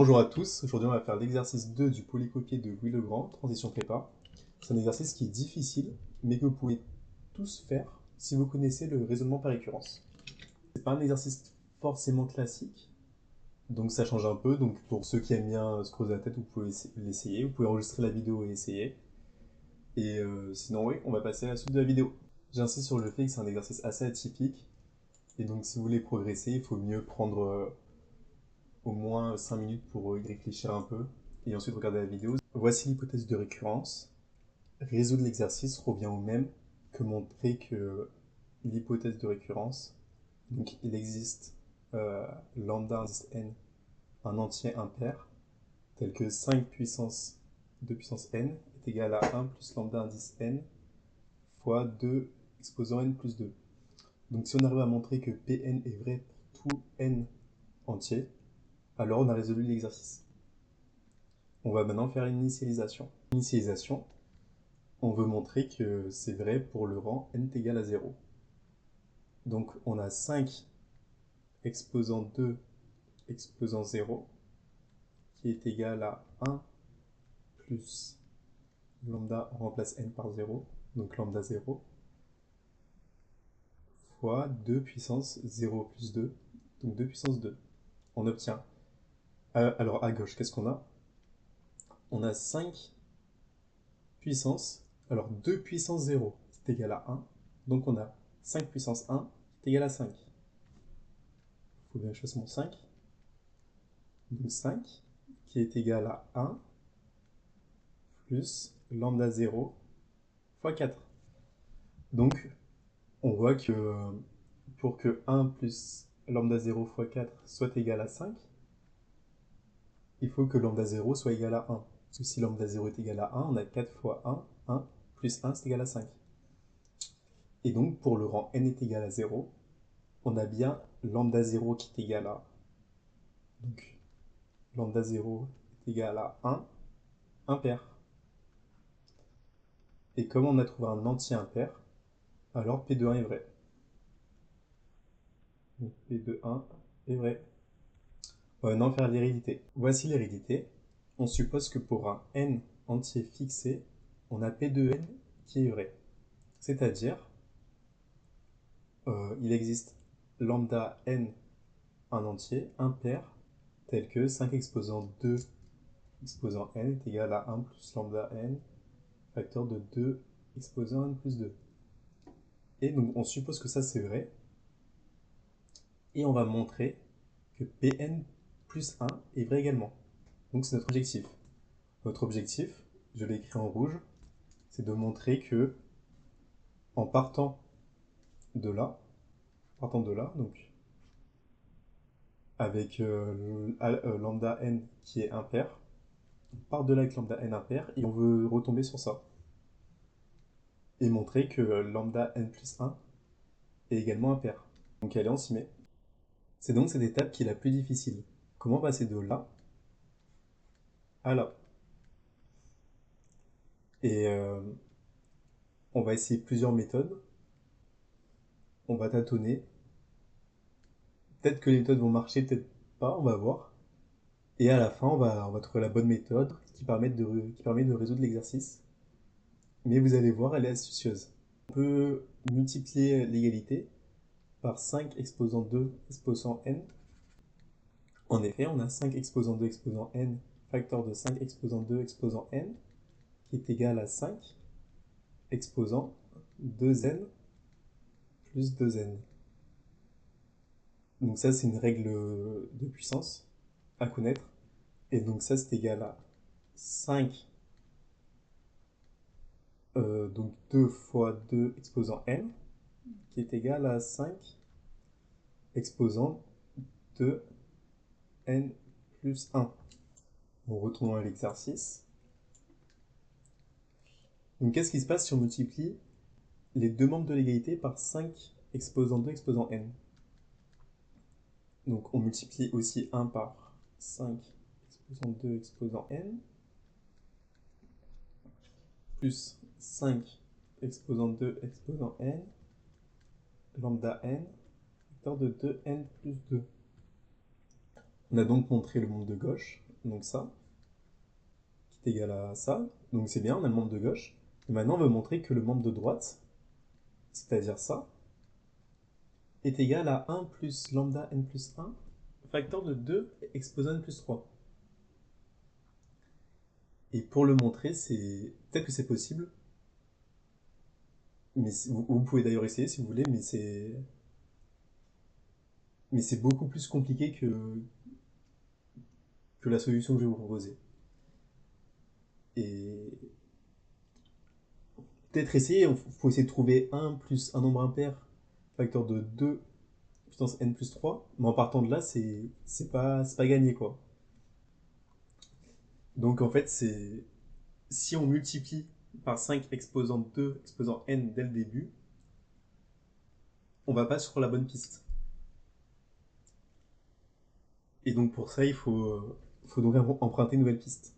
Bonjour à tous, aujourd'hui on va faire l'exercice 2 du polycopié de Louis Legrand, transition prépa. C'est un exercice qui est difficile, mais que vous pouvez tous faire si vous connaissez le raisonnement par récurrence. C'est pas un exercice forcément classique, donc ça change un peu. Donc pour ceux qui aiment bien se creuser la tête, vous pouvez l'essayer, vous pouvez enregistrer la vidéo et essayer. Et sinon oui, on va passer à la suite de la vidéo. J'insiste sur le fait que c'est un exercice assez atypique, et donc si vous voulez progresser, il faut mieux prendre au moins 5 minutes pour y réfléchir un peu et ensuite regarder la vidéo. Voici l'hypothèse de récurrence. Résoudre l'exercice revient au même que montrer que l'hypothèse de récurrence, donc il existe lambda indice n, un entier impair, tel que 5 puissance 2 puissance n est égal à 1 plus lambda indice n fois 2 exposant n plus 2. Donc si on arrive à montrer que Pn est vrai pour tout n entier, alors on a résolu l'exercice. On va maintenant faire une initialisation. Initialisation, on veut montrer que c'est vrai pour le rang n est égal à 0. Donc on a 5 exposant 2 exposant 0 qui est égal à 1 plus lambda, on remplace n par 0, donc lambda 0, fois 2 puissance 0 plus 2, donc 2 puissance 2. On obtient, alors à gauche, qu'est-ce qu'on a? On a 5 puissance, alors 2 puissance 0 c'est égal à 1, donc on a 5 puissance 1 est égal à 5. Il faut bien que je fasse mon 5. Donc 5 qui est égal à 1 plus lambda 0 fois 4. Donc on voit que pour que 1 plus lambda 0 fois 4 soit égal à 5, il faut que lambda 0 soit égal à 1. Parce que si lambda 0 est égal à 1, on a 4 fois 1, 1 plus 1 c'est égal à 5. Et donc pour le rang n est égal à 0, on a bien lambda 0 qui est égal à, donc lambda 0 est égal à 1 impair. Et comme on a trouvé un entier impair, alors P de 1 est vrai. Donc P de 1 est vrai. On va maintenant faire l'hérédité. Voici l'hérédité. On suppose que pour un n entier fixé, on a P de n qui est vrai. C'est-à-dire, il existe lambda n, un entier, impair, tel que 5 exposant 2 exposant n est égal à 1 plus lambda n, facteur de 2 exposant n plus 2. Et donc on suppose que ça c'est vrai, et on va montrer que Pn plus 1 est vrai également. Donc c'est notre objectif. Notre objectif, je l'ai écrit en rouge, c'est de montrer que en partant de là, donc avec lambda n qui est impair, on part de là avec lambda n impair et on veut retomber sur ça. Et montrer que lambda n plus 1 est également impair. Donc allez, on s'y met. C'est donc cette étape qui est la plus difficile. Comment passer de là à là? Et on va essayer plusieurs méthodes. On va tâtonner. Peut-être que les méthodes vont marcher, peut-être pas, on va voir. Et à la fin, on va trouver la bonne méthode qui permet de résoudre l'exercice. Mais vous allez voir, elle est astucieuse. On peut multiplier l'égalité par 5 exposant 2 exposant n. En effet, on a 5 exposant 2 exposant n, facteur de 5 exposant 2 exposant n, qui est égal à 5 exposant 2n plus 2n. Donc ça, c'est une règle de puissance à connaître. Et donc ça, c'est égal à 5, donc 2 fois 2 exposant n, qui est égal à 5 exposant 2n plus 1. On retourne à l'exercice. Donc qu'est-ce qui se passe si on multiplie les deux membres de l'égalité par 5 exposant 2 exposant n? Donc on multiplie aussi 1 par 5 exposant 2 exposant n, plus 5 exposant 2 exposant n, lambda n, facteur de 2n plus 2. On a donc montré le monde de gauche. donc ça, qui est égal à ça. Donc c'est bien, on a le membre de gauche. Et maintenant, on veut montrer que le membre de droite, c'est-à-dire ça, est égal à 1 plus lambda n plus 1, facteur de 2 exposant n plus 3. Et pour le montrer, peut-être que c'est possible, mais vous pouvez d'ailleurs essayer si vous voulez, mais c'est beaucoup plus compliqué que la solution que je vais vous proposer. Et peut-être essayer, il faut essayer de trouver 1 plus un nombre impair, facteur de 2 puissance n plus 3, mais en partant de là, c'est pas gagné, quoi. Donc en fait, si on multiplie par 5 exposant 2 exposant n dès le début, on va pas sur la bonne piste. Et donc pour ça, faut donc emprunter une nouvelle piste.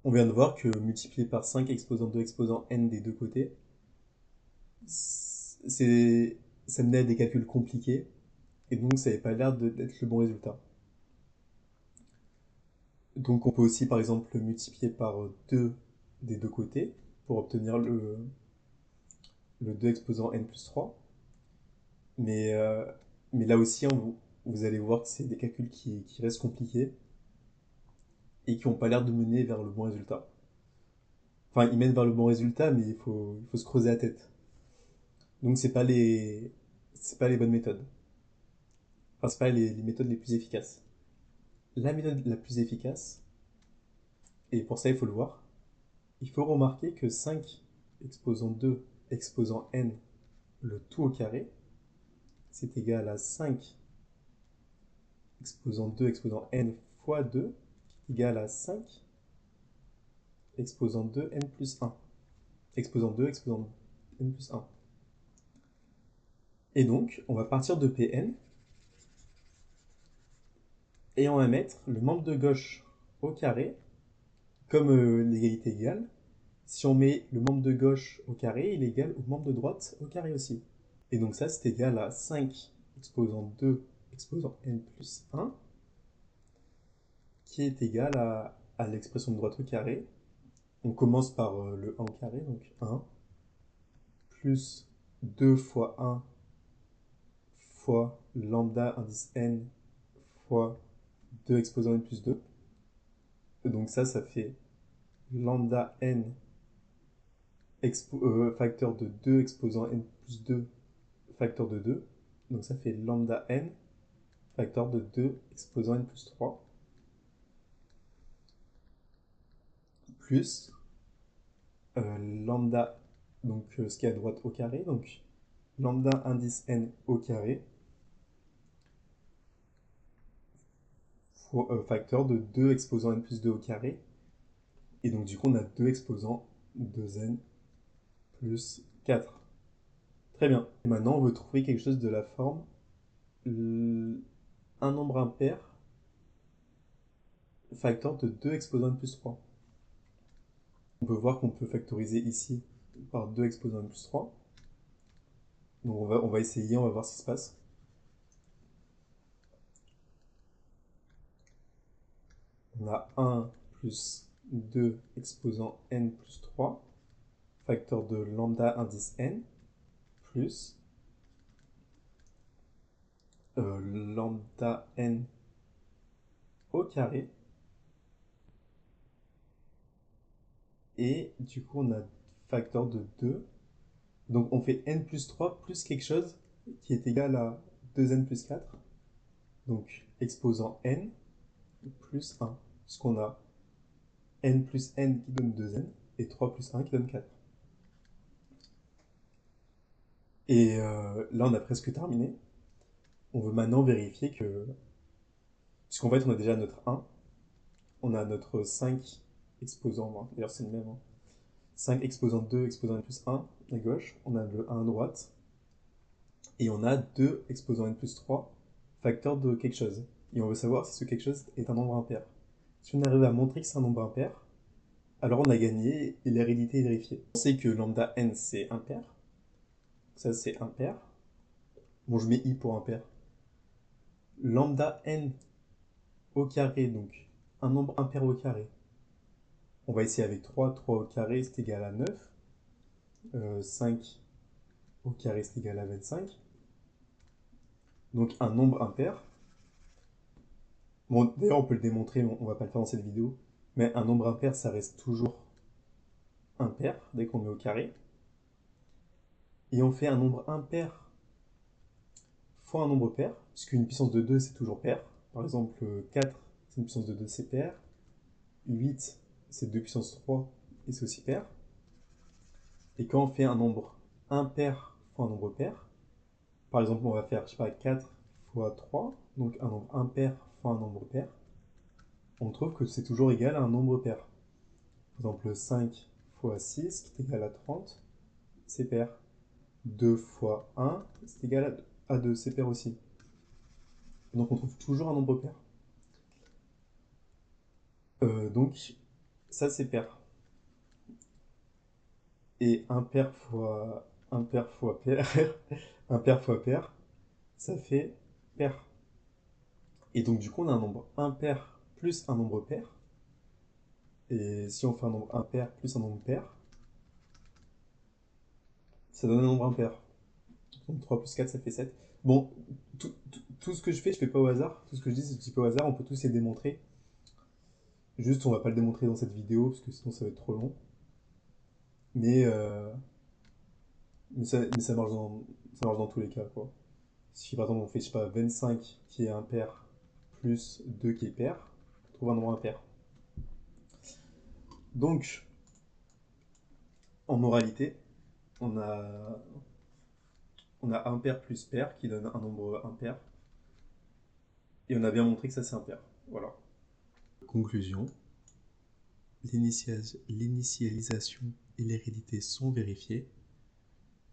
On vient de voir que multiplier par 5 exposant 2 exposant n des deux côtés, ça menait à des calculs compliqués, et donc ça n'avait pas l'air d'être le bon résultat. Donc on peut aussi par exemple multiplier par 2 des deux côtés pour obtenir le 2 exposant n plus 3. Mais là aussi, vous allez voir que c'est des calculs qui restent compliqués et qui n'ont pas l'air de mener vers le bon résultat. Enfin, ils mènent vers le bon résultat, mais il faut se creuser la tête. Donc c'est pas les bonnes méthodes. Enfin, c'est pas les méthodes les plus efficaces. La méthode la plus efficace, et pour ça il faut le voir, il faut remarquer que 5 exposant 2 exposant n, le tout au carré, c'est égal à 5 exposant 2 exposant n fois 2, qui est égal à 5 exposant 2 n plus 1. Exposant 2 exposant n plus 1. Et donc, on va partir de Pn, et on va mettre le membre de gauche au carré, comme l'égalité égale. Si on met le membre de gauche au carré, il est égal au membre de droite au carré aussi. Et donc ça, c'est égal à 5 exposant 2 exposant n plus 1, qui est égal à l'expression de droite au carré. On commence par le 1 au carré, donc 1, plus 2 fois 1 fois lambda indice n fois 2 exposant n plus 2. Et donc ça fait lambda n facteur de 2 exposant n plus 2 facteur de 2. Donc ça fait lambda n facteur de 2 exposant n plus 3. Plus lambda, donc ce qui est à droite au carré, donc lambda indice n au carré, facteur de 2 exposant n plus 2 au carré. Et donc du coup on a 2 exposant 2n plus 4. Très bien. Et maintenant on veut trouver quelque chose de la forme un nombre impair facteur de 2 exposant n plus 3. On peut voir qu'on peut factoriser ici par 2 exposant n plus 3. Donc on va essayer, on va voir ce qui se passe. On a 1 plus 2 exposant n plus 3, facteur de lambda indice n, plus lambda n au carré. Et du coup, on a facteur de 2. Donc on fait n plus 3 plus quelque chose qui est égal à 2n plus 4. Donc exposant n plus 1. Puisqu'on a n plus n qui donne 2n et 3 plus 1 qui donne 4. Et là, on a presque terminé. On veut maintenant vérifier que... Puisqu'en fait, on a déjà notre 1. On a notre 5 exposant... D'ailleurs, c'est le même. 5 exposant 2 exposant n plus 1 à gauche. On a le 1 à droite. Et on a 2 exposant n plus 3, facteur de quelque chose. Et on veut savoir si ce quelque chose est un nombre impair. Si on arrive à montrer que c'est un nombre impair, alors on a gagné et l'hérédité est vérifiée. On sait que lambda n c'est impair. Ça c'est impair. Bon, je mets i pour impair. Lambda n au carré, donc un nombre impair au carré. On va essayer avec 3. 3 au carré, c'est égal à 9. 5 au carré, c'est égal à 25. Donc un nombre impair. Bon, d'ailleurs, on peut le démontrer, on va pas le faire dans cette vidéo. Mais un nombre impair, ça reste toujours impair dès qu'on met au carré. Et on fait un nombre impair fois un nombre pair, puisqu'une puissance de 2, c'est toujours pair. Par exemple, 4, c'est une puissance de 2, c'est pair. 8, c'est 2 puissance 3, et c'est aussi pair. Et quand on fait un nombre impair fois un nombre pair, par exemple, on va faire, je sais pas, 4 fois 3, donc un nombre impair fois un nombre pair, on trouve que c'est toujours égal à un nombre pair. Par exemple, 5 fois 6, qui est égal à 30, c'est pair. 2 fois 1, c'est égal à 2, c'est pair aussi. Donc on trouve toujours un nombre pair. Donc ça c'est pair. Et impair fois pair, impair fois pair, ça fait pair. Et donc du coup on a un nombre impair plus un nombre pair. Et si on fait un nombre impair plus un nombre pair, ça donne un nombre impair. Donc 3 plus 4, ça fait 7. Bon, tout ce que je fais pas au hasard. Tout ce que je dis, c'est que je dis pas au hasard. On peut tous les démontrer. Juste, on va pas le démontrer dans cette vidéo, parce que sinon ça va être trop long. Mais, ça marche dans tous les cas, quoi. Si par exemple on fait, je sais pas, 25 qui est impair plus 2 qui est pair, on trouve un nombre impair. Donc, en moralité, on a impair plus pair qui donne un nombre impair. Et on a bien montré que ça c'est impair. Voilà. Conclusion. L'initialisation et l'hérédité sont vérifiées.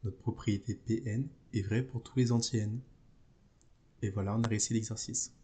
Notre propriété Pn est vraie pour tous les anti-n. Et voilà, on a réussi l'exercice.